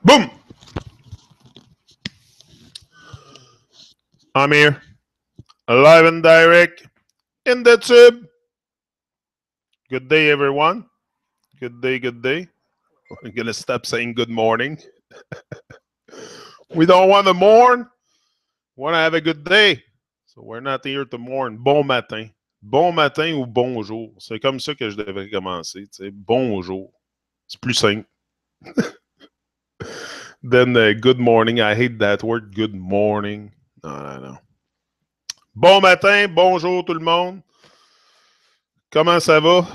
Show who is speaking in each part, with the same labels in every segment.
Speaker 1: Boom! I'm here, live and direct in the tube. Good day, everyone. Good day, good day. We're gonna stop saying good morning. We don't want to mourn. We want to have a good day. So we're not here to mourn. Bon matin. Bon matin ou bonjour. C'est comme ça que je devrais commencer. Tu sais. Bonjour. C'est plus simple. Then good morning. I hate that word. Good morning. No. Bon matin, bonjour tout le monde. Comment ça va?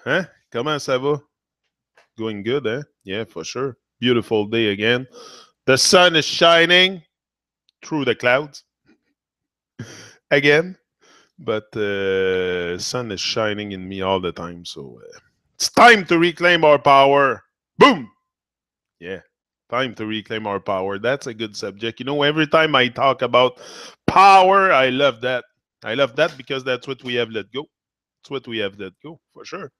Speaker 1: Hein? Comment ça va? Going good, eh? Yeah, for sure. Beautiful day again. The sun is shining through the clouds again, but sun is shining in me all the time. So it's time to reclaim our power. Boom! Yeah, time to reclaim our power. That's a good subject. You know, every time I talk about power, I love that. I love that because that's what we have let go. It's what we have let go, for sure.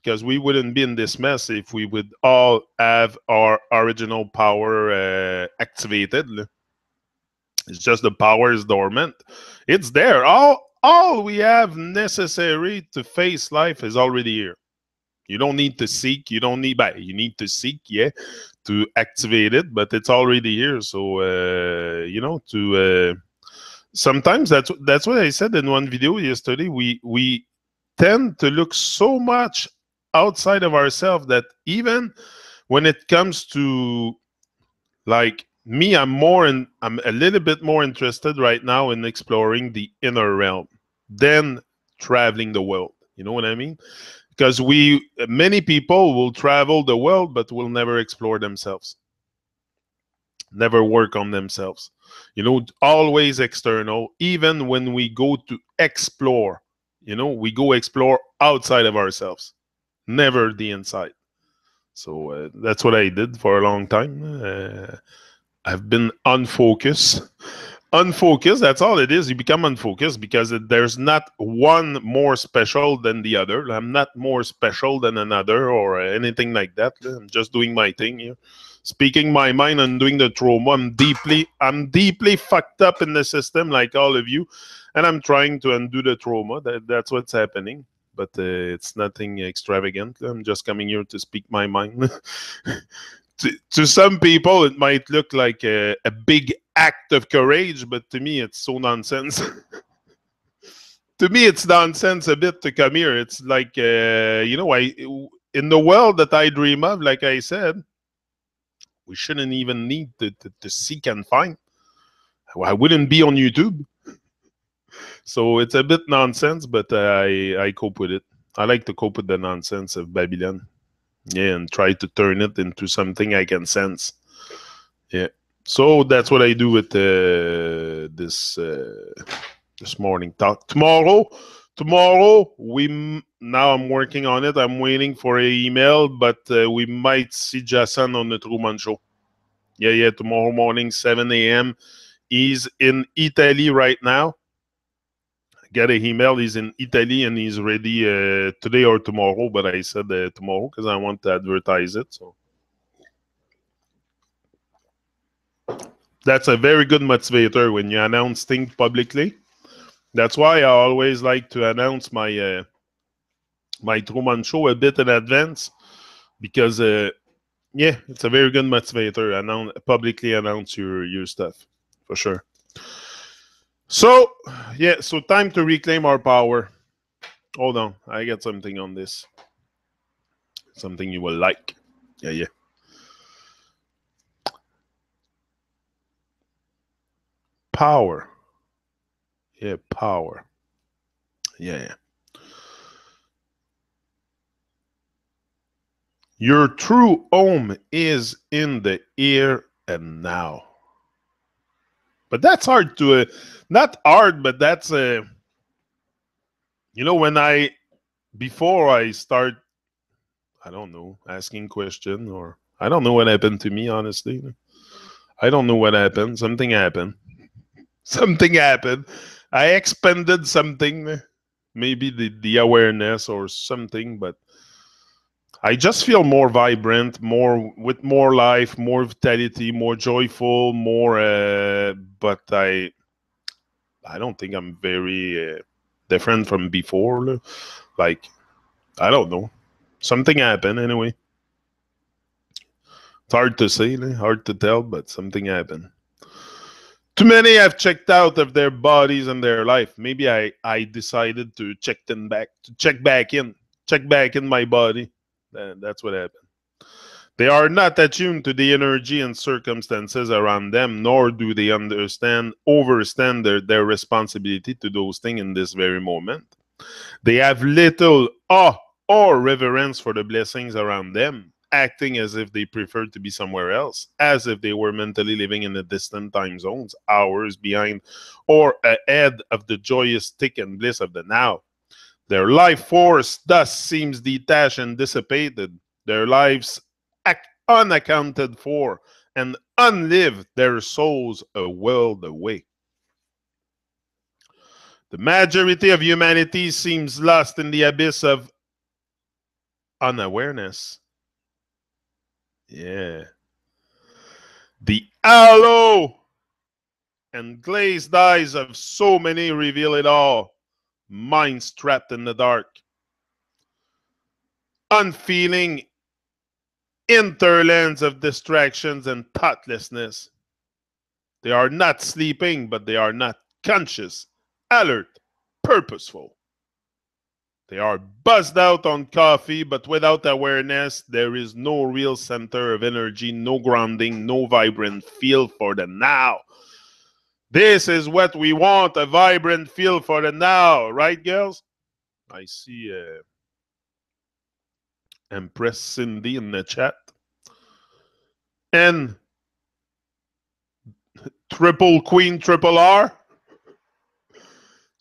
Speaker 1: Because we wouldn't be in this mess if we would all have our original power activated. It's just the power is dormant. It's there. All we have necessary to face life is already here. You don't need to seek. You don't need. You need to seek, yeah, to activate it, but it's already here. So you know, to sometimes that's what I said in one video yesterday. We tend to look so much outside of ourselves that even when it comes to like me, I'm a little bit more interested right now in exploring the inner realm than traveling the world. You know what I mean? Because many people will travel the world but will never explore themselves, never work on themselves. You know, always external. Even when we go to explore, you know, we go explore outside of ourselves, never the inside. So that's what I did for a long time. I've been unfocused. Unfocused, that's all it is. You become unfocused because there's not one more special than the other. I'm not more special than another or anything like that. I'm just doing my thing here. Speaking my mind and doing the trauma. I'm deeply fucked up in the system like all of you. And I'm trying to undo the trauma. That's what's happening. But it's nothing extravagant. I'm just coming here to speak my mind. To some people, it might look like a big act of courage, but to me, it's so nonsense. To me, it's nonsense a bit to come here. It's like, you know, in the world that I dream of, like I said, we shouldn't even need to seek and find. I wouldn't be on YouTube. So it's a bit nonsense, but I cope with it. I like to cope with the nonsense of Babylon. Yeah, and try to turn it into something I can sense. Yeah. So that's what I do with this morning talk. Tomorrow, now I'm working on it. I'm waiting for an email, but we might see Jason on the Truman Show. Yeah. Tomorrow morning, 7 a.m. He's in Italy right now. Get an email. He's in Italy and he's ready today or tomorrow. But I said tomorrow because I want to advertise it. So that's a very good motivator when you announce things publicly. That's why I always like to announce my my Truman Show a bit in advance because yeah, it's a very good motivator. Publicly announce your stuff for sure. So, yeah, so time to reclaim our power. Hold on, I got something on this. Something you will like. Yeah. Power. Yeah, power. Yeah. Your true home is in the here and now. But that's hard to, not hard, but that's, you know, before I start, I don't know, asking question or I don't know what happened to me, honestly. I don't know what happened. Something happened. Something happened. I expended something, maybe the awareness or something, but I just feel more vibrant, more with more life, more vitality, more joyful, more. But I don't think I'm very different from before. Like I don't know, something happened anyway. It's hard to say, hard to tell, but something happened. Too many have checked out of their bodies and their life. Maybe I decided to check back in my body. That's what happened. They are not attuned to the energy and circumstances around them, nor do they overstand their responsibility to those things in this very moment. They have little awe or reverence for the blessings around them, acting as if they preferred to be somewhere else, as if they were mentally living in a distant time zones, hours behind or ahead of the joyous tick and bliss of the now. Their life force thus seems detached and dissipated, their lives unaccounted for, and unlived, their souls a world away. The majority of humanity seems lost in the abyss of unawareness. Yeah. The hollow and glazed eyes of so many reveal it all. Minds trapped in the dark. Unfeeling interlands of distractions and thoughtlessness. They are not sleeping, but they are not conscious, alert, purposeful. They are buzzed out on coffee, but without awareness, there is no real center of energy, no grounding, no vibrant feel for the now. This is what we want, a vibrant feel for the now, right, girls? I see Empress Cindy in the chat. And Triple Queen, Triple R.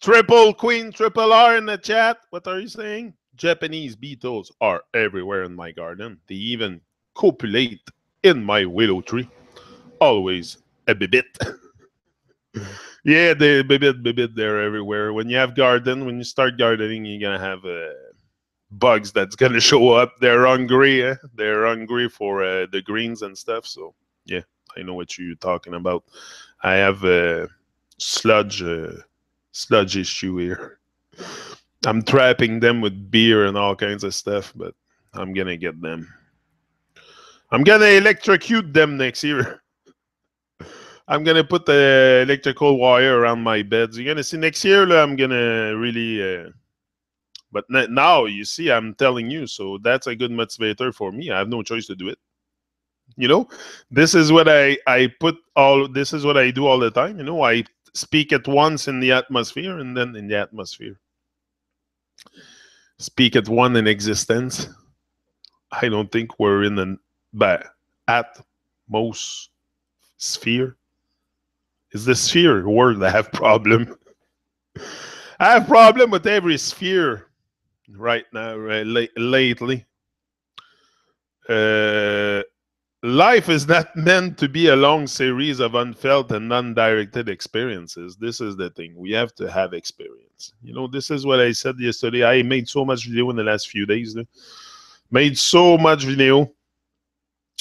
Speaker 1: Triple Queen, Triple R in the chat. What are you saying? Japanese beetles are everywhere in my garden. They even copulate in my willow tree. Always a bibit. Yeah, the bibit, they're everywhere. When you have garden, when you start gardening, you're going to have bugs that's going to show up. They're hungry. They're hungry for the greens and stuff. So, yeah, I know what you're talking about. I have a sludge issue here. I'm trapping them with beer and all kinds of stuff, but I'm going to get them. I'm going to electrocute them next year. I'm going to put the electrical wire around my beds. You're going to see next year, I'm going to really... But now, you see, I'm telling you, so that's a good motivator for me. I have no choice to do it. You know, this is what this is what I do all the time. You know, I speak at once in the atmosphere and then in the atmosphere. Speak at one in existence. I don't think we're in an atmosphere. Is the sphere word I have problem? I have problem with every sphere right now, lately. Life is not meant to be a long series of unfelt and undirected experiences. This is the thing. We have to have experience. You know, this is what I said yesterday. I made so much video in the last few days. Made so much video.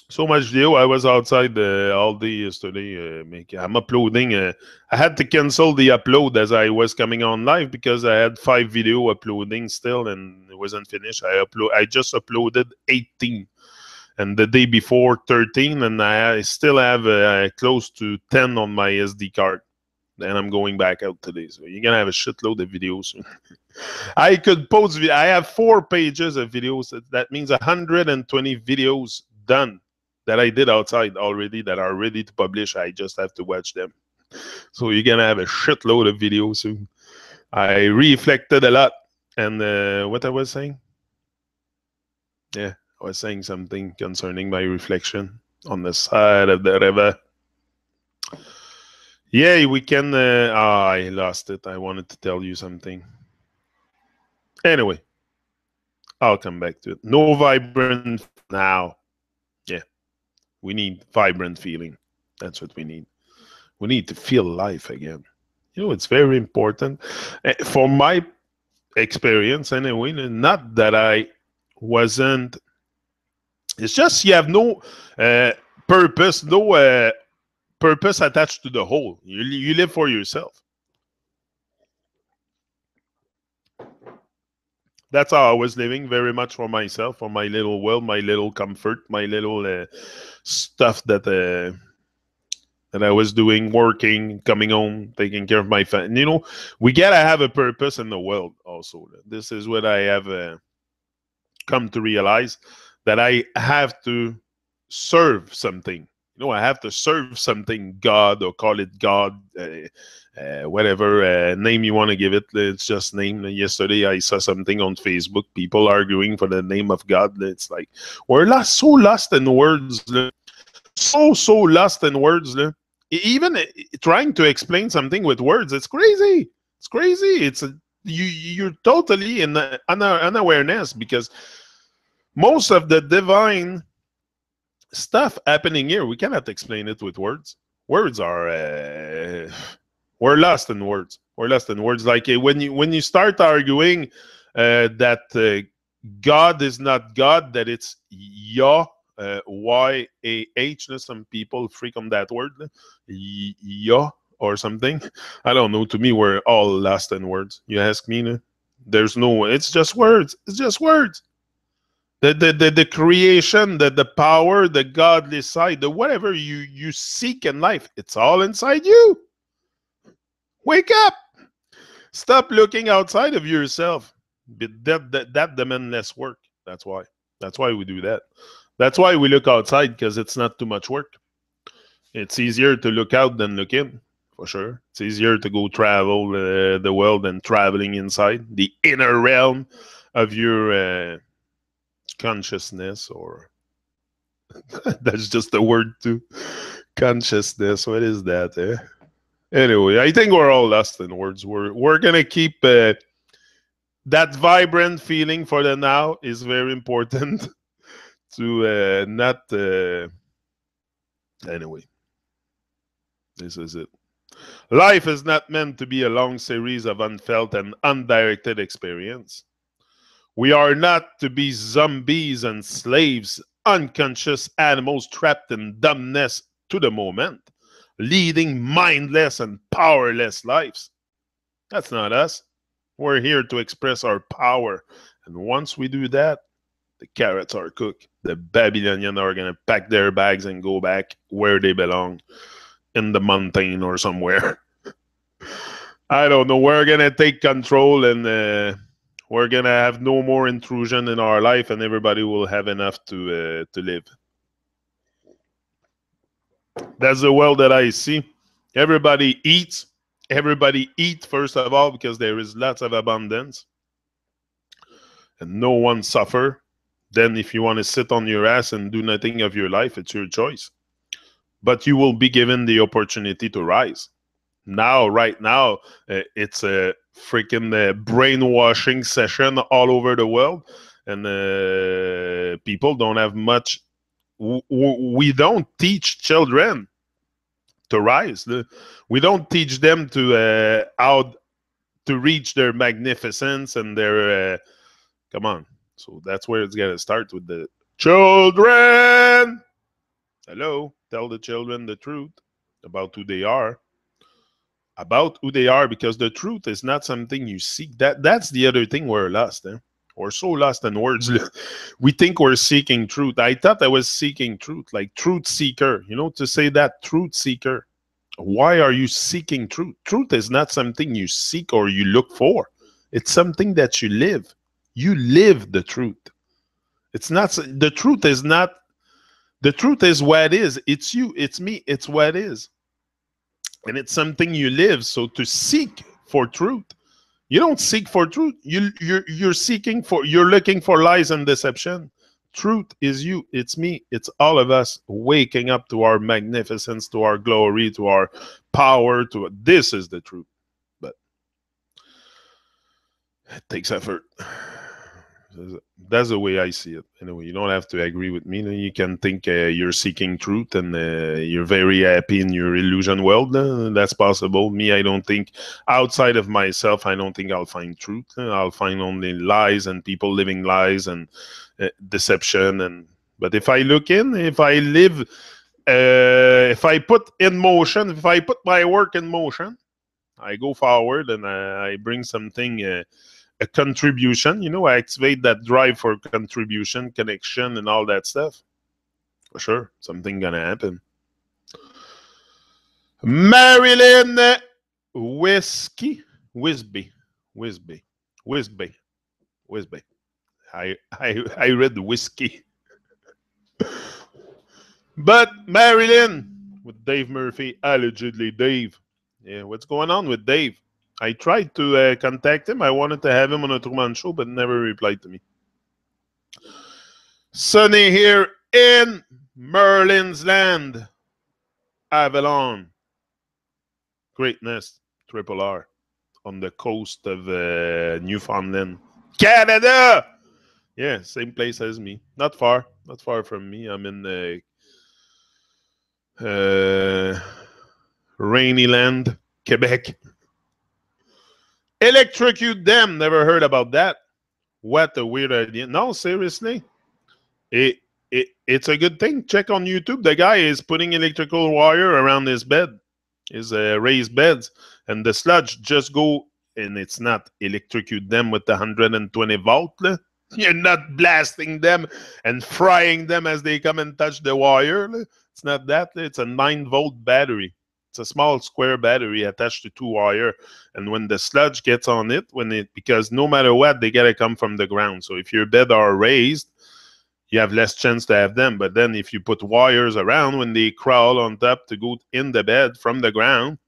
Speaker 1: So much video. I was outside all day yesterday. I'm uploading. I had to cancel the upload as I was coming on live because I had 5 video uploading still and it wasn't finished. I just uploaded 18. And the day before 13, and I still have close to 10 on my SD card. And I'm going back out today. So you're going to have a shitload of videos. I could post, I have 4 pages of videos. That means 120 videos done that I did outside already that are ready to publish. I just have to watch them. So you're going to have a shitload of videos soon. I reflected a lot. And what I was saying? Yeah. I was saying something concerning my reflection on the side of the river. Yeah, we can... I lost it. I wanted to tell you something. Anyway, I'll come back to it. No vibrant now. Yeah, we need vibrant feeling. That's what we need. We need to feel life again. You know, it's very important. For my experience, anyway, not that I wasn't It's just you have no purpose, no purpose attached to the whole. You live for yourself. That's how I was living, very much for myself, for my little world, my little comfort, my little stuff that I was doing, working, coming home, taking care of my family. You know, we gotta have a purpose in the world. Also, this is what I have come to realize, that I have to serve something. You know, I have to serve something, God, or call it God, whatever name you want to give it. It's just name. Yesterday, I saw something on Facebook. People arguing for the name of God. It's like we're so lost in words, so lost in words. Even trying to explain something with words, it's crazy. It's crazy. You're totally in unawareness, because most of the divine stuff happening here, we cannot explain it with words. Words are we're lost in words. We're lost in words. Like when you start arguing that God is not God, that it's Yah, Y-A-H. Some people freak on that word, Yah or something. I don't know. To me, we're all lost in words. You ask me, no? There's no. It's just words. It's just words. The creation, the power, the godly side, the whatever you seek in life, it's all inside you. Wake up. Stop looking outside of yourself. That demands less work. That's why. That's why we do that. That's why we look outside, because it's not too much work. It's easier to look out than look in, for sure. It's easier to go travel the world than traveling inside the inner realm of your consciousness, or that's just a word too. Consciousness. What is that? Anyway, I think we're all lost in words. We're gonna keep that vibrant feeling for the now. Is very important to not. Anyway, this is it. Life is not meant to be a long series of unfelt and undirected experience. We are not to be zombies and slaves, unconscious animals trapped in dumbness to the moment, leading mindless and powerless lives. That's not us. We're here to express our power. And once we do that, the carrots are cooked. The Babylonians are going to pack their bags and go back where they belong, in the mountain or somewhere. I don't know. We're going to take control, and we're going to have no more intrusion in our life, and everybody will have enough to live. That's the world that I see. Everybody eats. Everybody eat, first of all, because there is lots of abundance. And no one suffer. Then if you want to sit on your ass and do nothing of your life, it's your choice. But you will be given the opportunity to rise. Now, right now, it's a freaking brainwashing session all over the world. And people don't have much. We don't teach children to rise. We don't teach them to how to reach their magnificence and their come on. So that's where it's gonna start, with the children. Hello, tell the children the truth about who they are. About who they are, because the truth is not something you seek. That's the other thing, we're lost. We're so lost in words. We think we're seeking truth. I thought I was seeking truth, like truth seeker. You know, to say that, truth seeker. Why are you seeking truth? Truth is not something you seek or you look for. It's something that you live. You live the truth. It's not, the truth is not, the truth is what it is. It's you, it's me, it's what it is. And it's something you live. So to seek for truth, you don't seek for truth. You're seeking for, you're looking for lies and deception. Truth is you, it's me, it's all of us waking up to our magnificence, to our glory, to our power. To this is the truth. But it takes effort. That's the way I see it. Anyway, you don't have to agree with me. You can think you're seeking truth and you're very happy in your illusion world. That's possible. Me, I don't think, outside of myself, I don't think I'll find truth. I'll find only lies and people living lies and deception. And But if I look in, if I live, if I put in motion, if I put my work in motion, I go forward and I bring something, a contribution. You know, I activate that drive for contribution, connection, and all that stuff. For sure, something gonna happen. Marilyn Wisby. I read whiskey. But Marilyn with Dave Murphy, allegedly Dave. Yeah, what's going on with Dave? I tried to contact him. I wanted to have him on a Truman show, but never replied to me. Sunny here in Merlin's Land. Avalon. Greatness. Triple R. On the coast of Newfoundland. Canada! Yeah, same place as me. Not far. Not far from me. I'm in Rainy Land, Quebec. Electrocute them. Never heard about that. What a weird idea. No, seriously. It's a good thing. Check on YouTube. The guy is putting electrical wire around his bed, his raised beds, and the sludge just go, and it's not electrocute them with the 120 volt. You're not blasting them and frying them as they come and touch the wire. It's not that. It's a 9-volt battery. It's a small square battery attached to 2 wire. And when the sludge gets on it, because no matter what, they gotta come from the ground. So if your bed are raised, you have less chance to have them. But then if you put wires around, when they crawl on top to go in the bed from the ground,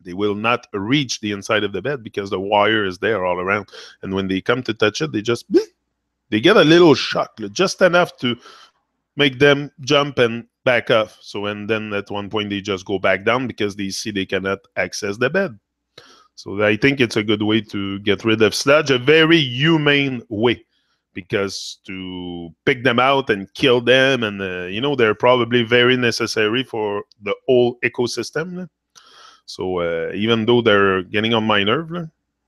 Speaker 1: they will not reach the inside of the bed because the wire is there all around. And when they come to touch it, they get a little shock, just enough to make them jump and back off. So, and then at one point they just go back down because they see they cannot access the bed. So I think it's a good way to get rid of sludge, a very humane way, because to pick them out and kill them, and they're probably very necessary for the whole ecosystem. So even though they're getting on my nerve,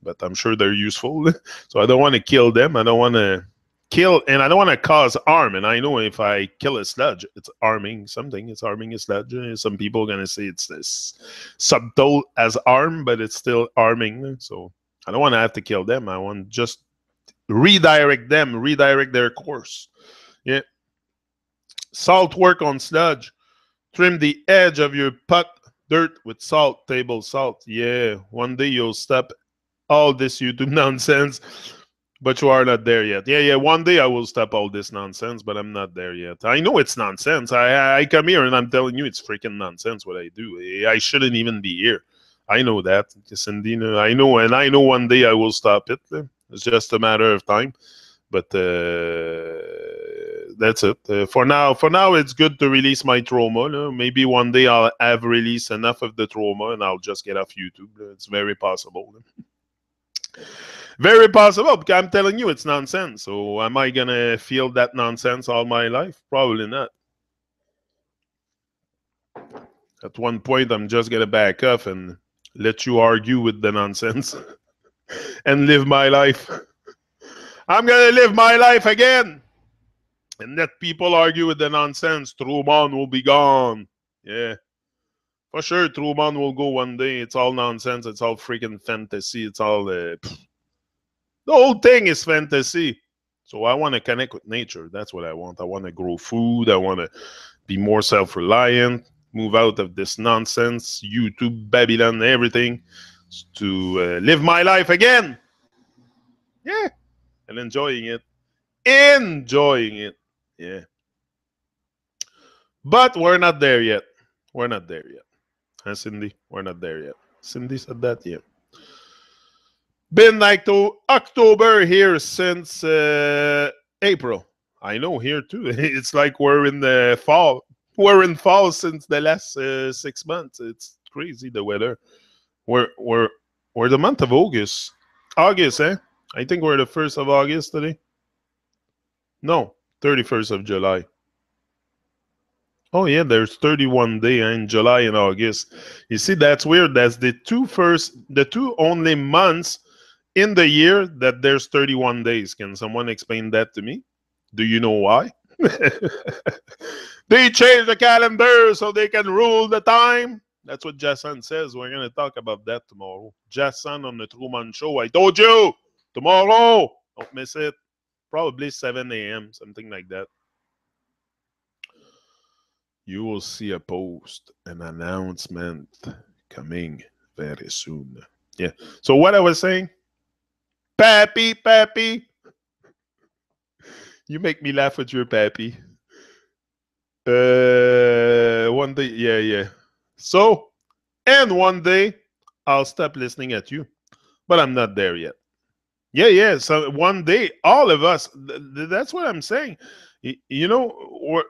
Speaker 1: but I'm sure they're useful. So I don't want to kill them. I don't want to kill, and I don't want to cause harm. And I know if I kill a sludge, it's harming something. It's harming a sludge. Some people are going to say it's this subtle as harm, but it's still harming. So I don't want to have to kill them. I want just redirect them, redirect their course. Yeah. Salt work on sludge. Trim the edge of your pot dirt with salt, table salt. Yeah, one day you'll stop all this YouTube nonsense, but you are not there yet. Yeah, one day I will stop all this nonsense, but I'm not there yet. I know it's nonsense. I come here and I'm telling you it's freaking nonsense what I do. I shouldn't even be here. I know that. Cindy, I know, and I know one day I will stop it. It's just a matter of time. But that's it. For now, it's good to release my trauma. Maybe one day I'll have released enough of the trauma and I'll just get off YouTube. It's very possible. Very possible, because I'm telling you it's nonsense. So am I going to feel that nonsense all my life? Probably not. At one point, I'm just going to back off and let you argue with the nonsense and live my life. I'm going to live my life again and let people argue with the nonsense. Truman will be gone. Yeah. For sure, Truman will go one day. It's all nonsense. It's all freaking fantasy. It's all... the whole thing is fantasy. So I want to connect with nature. That's what I want. I want to grow food. I want to be more self-reliant. Move out of this nonsense, YouTube, Babylon, everything, to live my life again. Yeah. And enjoying it. Enjoying it. Yeah. But we're not there yet. We're not there yet. Huh, Cindy? We're not there yet. Cindy said that, yeah. Been like to October here since April. I know here too. It's like we're in the fall. We're in fall since the last 6 months. It's crazy, the weather. We're the month of August. August, eh? I think we're the 1st of August today. No, 31st of July. Oh yeah, there's 31 days in July and August. You see, that's weird. That's the two only months in the year that there's 31 days. Can someone explain that to me? Do you know why? They change the calendar so they can rule the time. That's what Jason says. We're going to talk about that tomorrow. Jason on the Truman Show. I told you. Tomorrow. Don't miss it. Probably 7 a.m., something like that. You will see a post, an announcement coming very soon. Yeah. So what I was saying, Pappy, you make me laugh with your Pappy. One day, yeah. So, and one day, I'll stop listening at you, but I'm not there yet. Yeah. So one day, all of us. That's what I'm saying. You know,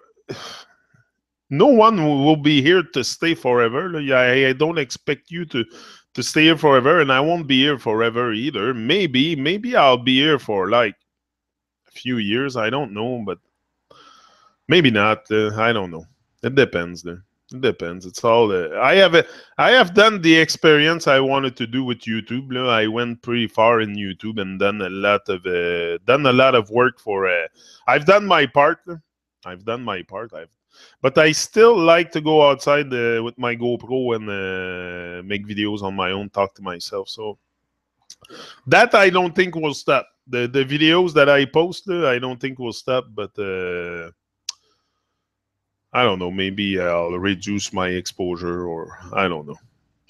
Speaker 1: no one will be here to stay forever. I don't expect you to stay here forever, and I won't be here forever either. Maybe I'll be here for like a few years. I don't know, but maybe not. I don't know. It depends. It depends. It's all. I have done the experience I wanted to do with YouTube. I went pretty far in YouTube and done a lot of work for. I've done my part. I've done my part. But I still like to go outside with my GoPro and make videos on my own, talk to myself. So that I don't think will stop. The videos that I post, I don't think will stop. But I don't know. Maybe I'll reduce my exposure, or I don't know.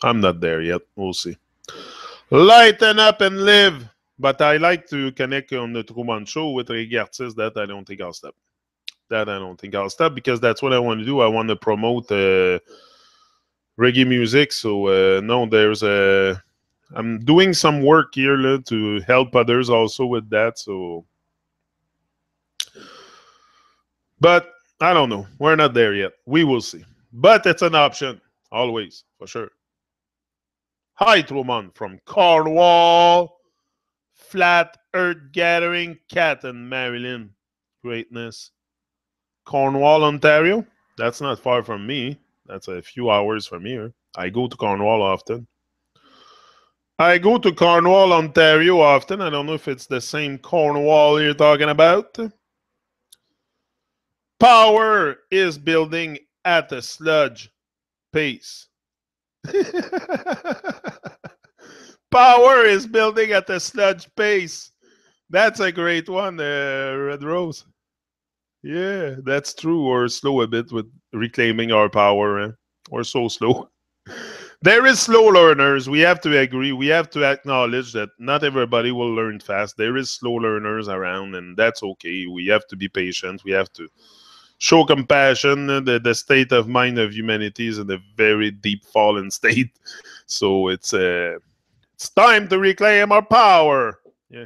Speaker 1: I'm not there yet. We'll see. Lighten up and live. But I like to connect on the Truman Show with reggae artists. That I don't think I'll stop. That I don't think I'll stop because that's what I want to do. I want to promote reggae music. So no, I'm doing some work here to help others also with that. So, but I don't know. We're not there yet. We will see. But it's an option always for sure. Hi, Truman from Cornwall, Flat Earth Gathering, Cat and Marilyn. Greatness. Cornwall, Ontario. That's not far from me. That's a few hours from here. I go to Cornwall often. I go to Cornwall, Ontario often. I don't know if it's the same Cornwall you're talking about. Power is building at a sludge pace. Power is building at a sludge pace. That's a great one, Red Rose. Yeah, that's true. We're slow a bit with reclaiming our power. We're so slow. There is slow learners. We have to agree. We have to acknowledge that not everybody will learn fast. There is slow learners around, and that's okay. We have to be patient. We have to show compassion. The state of mind of humanity is in a very deep fallen state. So it's time to reclaim our power. Yeah.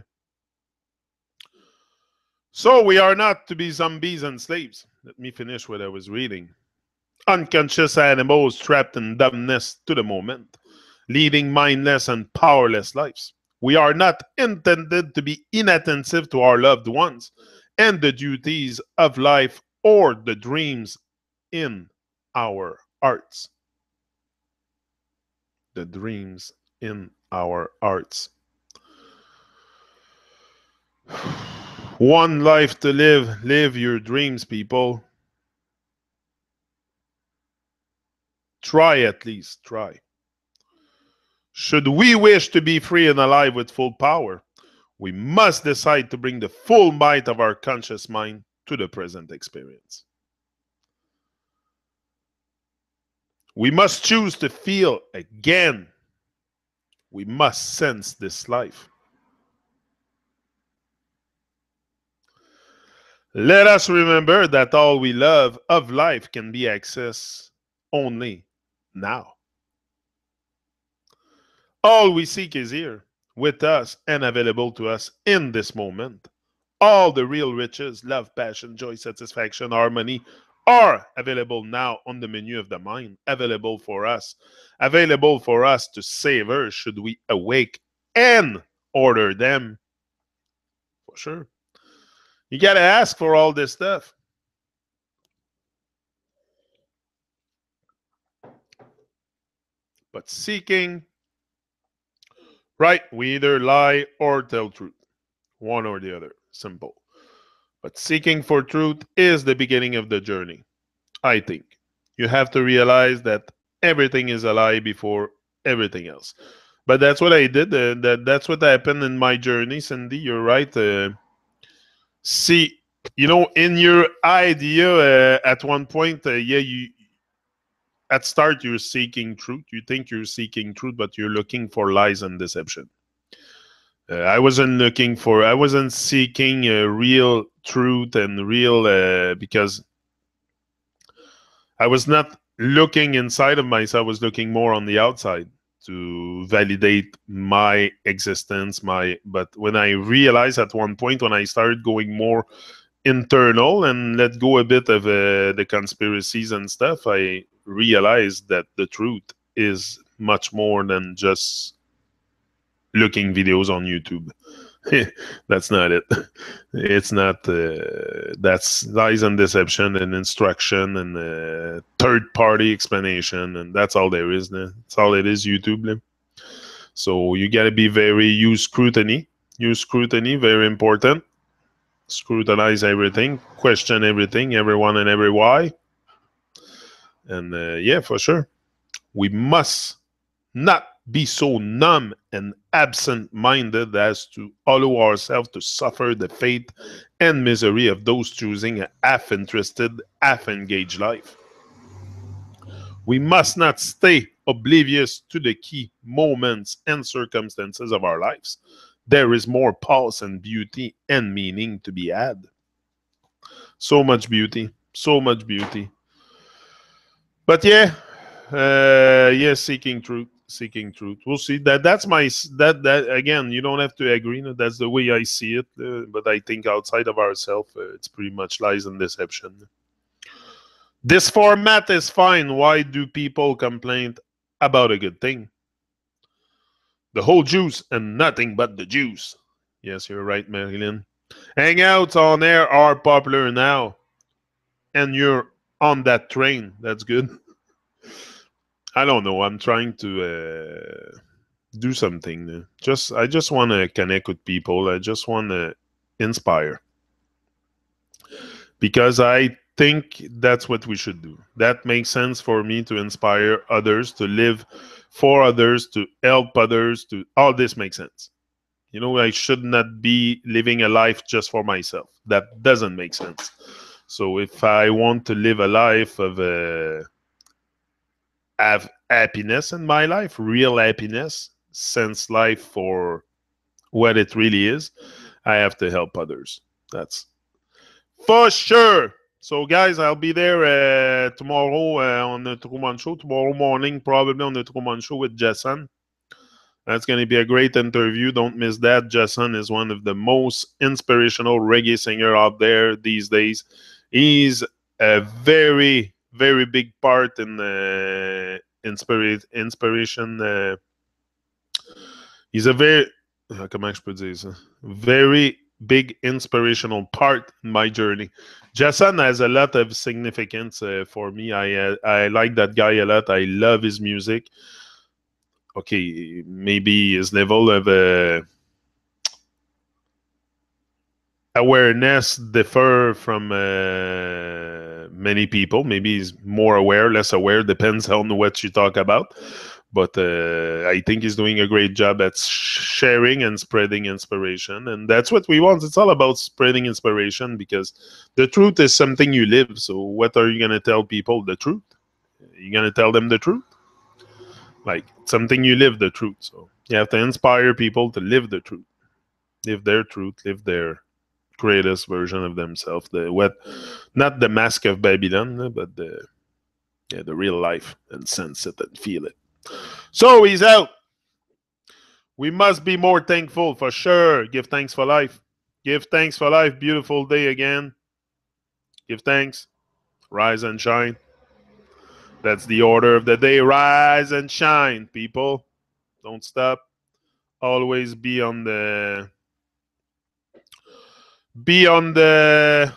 Speaker 1: So we are not to be zombies and slaves. Let me finish what I was reading. Unconscious animals trapped in dumbness to the moment, leading mindless and powerless lives. We are not intended to be inattentive to our loved ones and the duties of life or the dreams in our hearts. The dreams in our hearts. One life to live. Live your dreams, people. Try at least. Try. Should we wish to be free and alive with full power, we must decide to bring the full might of our conscious mind to the present experience. We must choose to feel again. We must sense this life. Let us remember that all we love of life can be accessed only now. All we seek is here, with us and available to us in this moment. All the real riches, love, passion, joy, satisfaction, harmony are available now on the menu of the mind, available for us to savor should we awake and order them. For sure. You got to ask for all this stuff. But seeking, right, we either lie or tell truth. One or the other. Simple. But seeking for truth is the beginning of the journey, I think. You have to realize that everything is a lie before everything else. But that's what I did. That's what happened in my journey, Cindy. You're right. See, in your idea, at one point, yeah, you at start you're seeking truth. You think you're seeking truth, but you're looking for lies and deception. I wasn't seeking real truth and real because I was not looking inside of myself. I was looking more on the outside to validate my existence. But when I realized at one point when I started going more internal and let go a bit of the conspiracies and stuff, I realized that the truth is much more than just looking videos on YouTube. That's not it. It's not. That's lies and deception and instruction and third-party explanation, and that's all there is. That's all it is. YouTube. So you gotta be use scrutiny. Use scrutiny, very important. Scrutinize everything, question everything, everyone and every why. And yeah, for sure, we must not be so numb and absent-minded as to allow ourselves to suffer the fate and misery of those choosing a half-interested, half-engaged life. We must not stay oblivious to the key moments and circumstances of our lives. There is more pulse and beauty and meaning to be had. So much beauty, so much beauty. But yeah, seeking truth, seeking truth. We'll see. That's my that again. You don't have to agree. That's the way I see it. But I think outside of ourselves, it's pretty much lies and deception. This format is fine. Why do people complain about a good thing? The whole juice and nothing but the juice. Yes, you're right, Marilyn. Hangouts on air are popular now, and you're on that train. That's good. I don't know. I'm trying to do something. I just want to connect with people. I just want to inspire because I think that's what we should do. That makes sense for me to inspire others, to live for others, to help others. To all this makes sense. I should not be living a life just for myself. That doesn't make sense. So if I want to live a life of have happiness in my life, real happiness, sense life for what it really is, I have to help others. That's for sure. So, guys, I'll be there tomorrow on the Truman Show. Tomorrow morning, probably on the Truman Show with Jason. That's going to be a great interview. Don't miss that. Jason is one of the most inspirational reggae singer out there these days. He's a very, very big part in inspiration. He's a very, comment je peux dire ça? Very big inspirational part in my journey. Jason has a lot of significance for me. I like that guy a lot. I love his music. Okay, maybe his level of awareness differ from many people. Maybe he's more aware, less aware, depends on what you talk about. But I think he's doing a great job at sharing and spreading inspiration. And that's what we want. It's all about spreading inspiration because the truth is something you live. So what are you going to tell people? The truth? You're going to tell them the truth? Like something you live, the truth. So you have to inspire people to live the truth. Live their truth, live their greatest version of themselves. Not the mask of Babylon, but the real life, and sense it and feel it. So he's out. We must be more thankful for sure. Give thanks for life. Give thanks for life. Beautiful day again. Give thanks. Rise and shine. That's the order of the day. Rise and shine, people. Don't stop. Always be on the be on the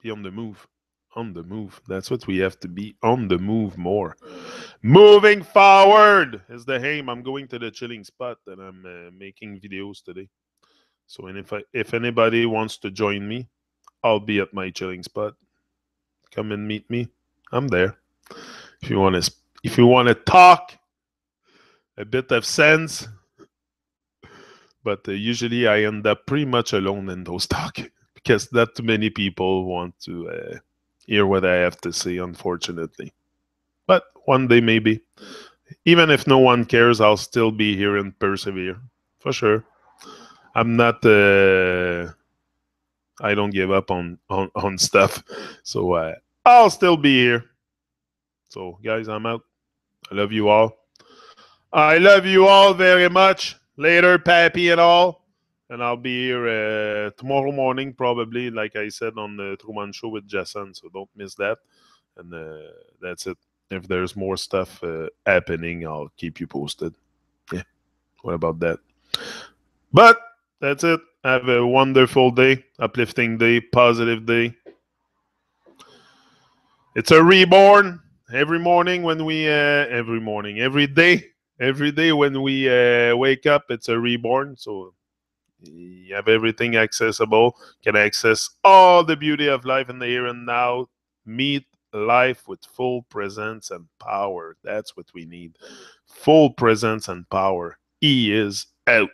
Speaker 1: move. On the move. That's what we have to be, on the move more. Moving forward is the aim. I'm going to the chilling spot and I'm making videos today. So, and if anybody wants to join me, I'll be at my chilling spot. Come and meet me. I'm there. If you want to talk a bit of sense, but usually I end up pretty much alone in those talk because not too many people want to hear what I have to say, unfortunately. But one day maybe, even if no one cares, I'll still be here and persevere for sure. I'm not. I don't give up on stuff, so I'll still be here. So, guys, I'm out. I love you all. I love you all very much. Later, Pappy and all. And I'll be here tomorrow morning, probably, like I said, on the Truman Show with Jason. So don't miss that. And that's it. If there's more stuff happening, I'll keep you posted. Yeah. What about that? But that's it. Have a wonderful day, uplifting day, positive day. It's a reborn every morning when we, every day when we wake up, it's a reborn. So you have everything accessible, can access all the beauty of life in the here and now, meet life with full presence and power. That's what we need. Full presence and power. He is out.